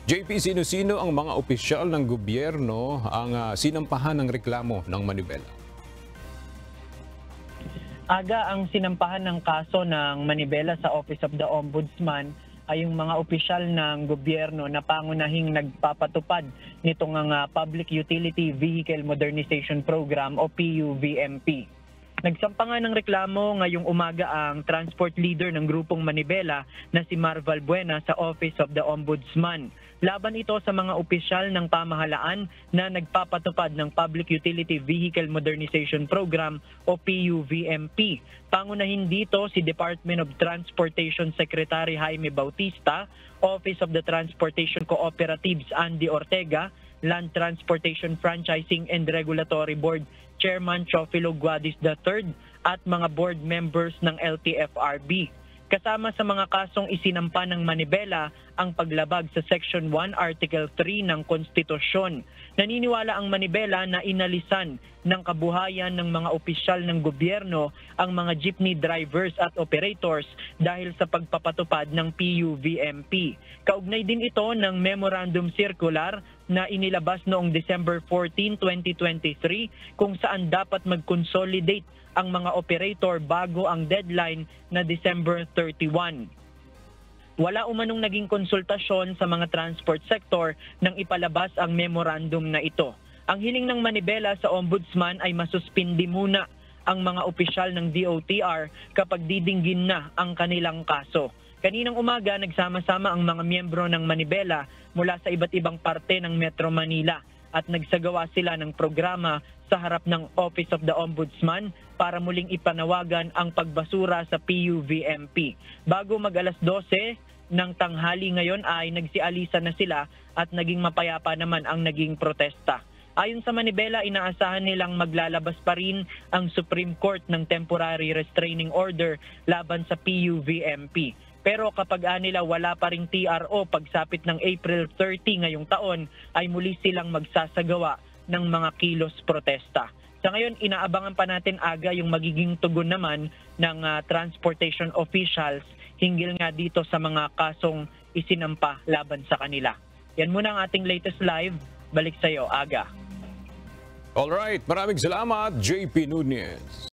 JP, sino-sino ang mga opisyal ng gobyerno ang sinampahan ng reklamo ng Manibela? Aga ang sinampahan ng kaso ng Manibela sa Office of the Ombudsman ay yung mga opisyal ng gobyerno na pangunahing nagpapatupad nitong Public Utility Vehicle Modernization Program o PUVMP. Nagsampa nga ng reklamo ngayong umaga ang transport leader ng grupong Manibela na si Mar Valbuena sa Office of the Ombudsman. Laban ito sa mga opisyal ng pamahalaan na nagpapatupad ng Public Utility Vehicle Modernization Program o PUVMP. Pangunahin dito si Department of Transportation Secretary Jaime Bautista, Office of the Transportation Cooperatives Andy Ortega, Land Transportation Franchising and Regulatory Board Chairman Chofilo Guadis III at mga board members ng LTFRB. Kasama sa mga kasong isinampa ng Manibela ang paglabag sa Section 1, Article 3 ng Konstitusyon. Naniniwala ang Manibela na inalisan ng kabuhayan ng mga opisyal ng gobyerno ang mga jeepney drivers at operators dahil sa pagpapatupad ng PUVMP. Kaugnay din ito ng Memorandum Circular na inilabas noong December 14, 2023 kung saan dapat mag-consolidate ang mga operator bago ang deadline na December 31. Wala umanong naging konsultasyon sa mga transport sector nang ipalabas ang memorandum na ito. Ang hiling ng Manibela sa Ombudsman ay masuspindi muna ang mga opisyal ng DOTR kapag didinggin na ang kanilang kaso. Kaninang umaga, nagsama-sama ang mga miyembro ng Manibela mula sa iba't ibang parte ng Metro Manila at nagsagawa sila ng programa sa harap ng Office of the Ombudsman para muling ipanawagan ang pagbasura sa PUVMP. Bago mag-alas 12 ng tanghali ngayon ay nagsialisa na sila at naging mapayapa naman ang naging protesta. Ayon sa Manibela, inaasahan nilang maglalabas pa rin ang Supreme Court ng Temporary Restraining Order laban sa PUVMP. Pero kapag nila wala pa ring TRO pagsapit ng April 30 ngayong taon, ay muli silang magsasagawa ng mga kilos protesta. Sa ngayon, inaabangan pa natin aga yung magiging tugon naman ng transportation officials hinggil nga dito sa mga kasong isinampa laban sa kanila. Yan muna ang ating latest live. Balik sa iyo, Aga. Alright, maraming salamat, JP Nunez.